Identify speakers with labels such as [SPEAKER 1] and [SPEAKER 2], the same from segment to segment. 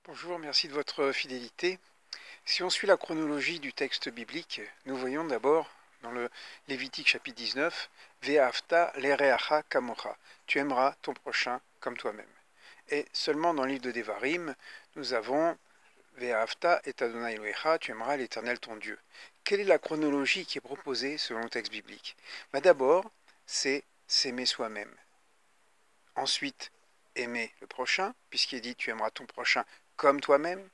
[SPEAKER 1] Bonjour, merci de votre fidélité. Si on suit la chronologie du texte biblique, nous voyons d'abord dans le Lévitique chapitre 19, Ve'afta lereacha kamocha, tu aimeras ton prochain comme toi-même. Et seulement dans le livre de Devarim, nous avons Ve'afta et Adonai Elohecha, tu aimeras l'Éternel ton Dieu. Quelle est la chronologie qui est proposée selon le texte biblique? D'abord, c'est s'aimer soi-même. Ensuite, aimer le prochain, puisqu'il est dit tu aimeras ton prochain comme toi-même.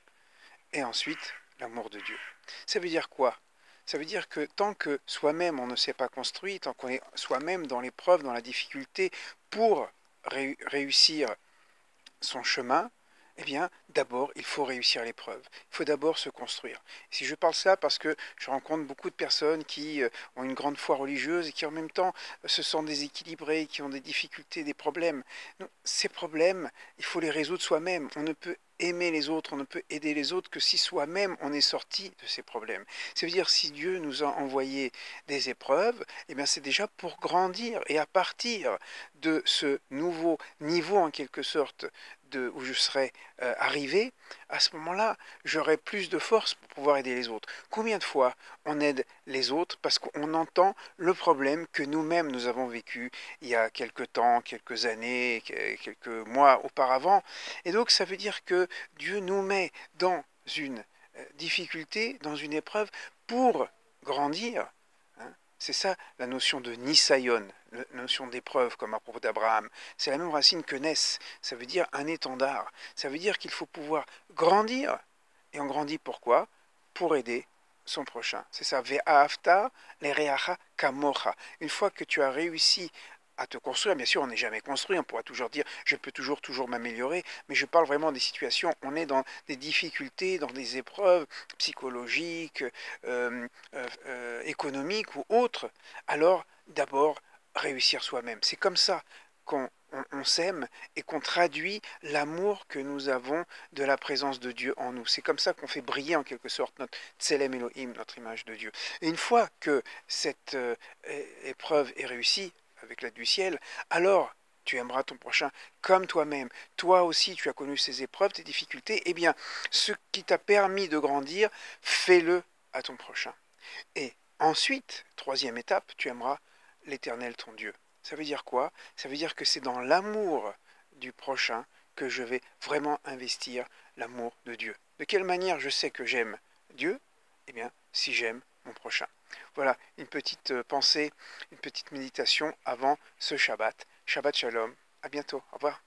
[SPEAKER 1] Et ensuite, l'amour de Dieu. Ça veut dire quoi? Ça veut dire que tant que soi-même on ne s'est pas construit, tant qu'on est soi-même dans l'épreuve, dans la difficulté, pour réussir son chemin, eh bien, d'abord, il faut réussir l'épreuve. Il faut d'abord se construire. Si je parle ça parce que je rencontre beaucoup de personnes qui ont une grande foi religieuse et qui en même temps se sentent déséquilibrées, qui ont des difficultés, des problèmes. Non, ces problèmes, il faut les résoudre soi-même. On ne peut aimer les autres, on ne peut aider les autres que si soi-même on est sorti de ces problèmes. Ça veut dire si Dieu nous a envoyé des épreuves, eh bien c'est déjà pour grandir et à partir de ce nouveau niveau en quelque sorte où je serai arrivé, à ce moment-là, j'aurai plus de force pour pouvoir aider les autres. Combien de fois on aide les autres parce qu'on entend le problème que nous-mêmes nous avons vécu il y a quelques temps, quelques années, quelques mois auparavant. Et donc ça veut dire que Dieu nous met dans une difficulté, dans une épreuve pour grandir. C'est ça la notion de Nisayon, la notion d'épreuve comme à propos d'Abraham. C'est la même racine que Nes, ça veut dire un étendard. Ça veut dire qu'il faut pouvoir grandir. Et on grandit pourquoi? Pour aider son prochain. C'est ça, Ve'afta lereacha kamocha. Une fois que tu as réussi à te construire, bien sûr on n'est jamais construit, on pourra toujours dire je peux toujours m'améliorer, mais je parle vraiment des situations, on est dans des difficultés, dans des épreuves psychologiques, économiques ou autres, alors d'abord réussir soi-même. C'est comme ça qu'on s'aime et qu'on traduit l'amour que nous avons de la présence de Dieu en nous. C'est comme ça qu'on fait briller en quelque sorte notre Tselem Elohim, notre image de Dieu. Et une fois que cette épreuve est réussie, avec l'aide du ciel, alors tu aimeras ton prochain comme toi-même. Toi aussi, tu as connu ces épreuves, tes difficultés. Eh bien, ce qui t'a permis de grandir, fais-le à ton prochain. Et ensuite, troisième étape, tu aimeras l'Éternel ton Dieu. Ça veut dire quoi? Ça veut dire que c'est dans l'amour du prochain que je vais vraiment investir l'amour de Dieu. De quelle manière je sais que j'aime Dieu? Eh bien, si j'aime mon prochain. Voilà une petite pensée, une petite méditation avant ce Shabbat. Shabbat Shalom. À bientôt. Au revoir.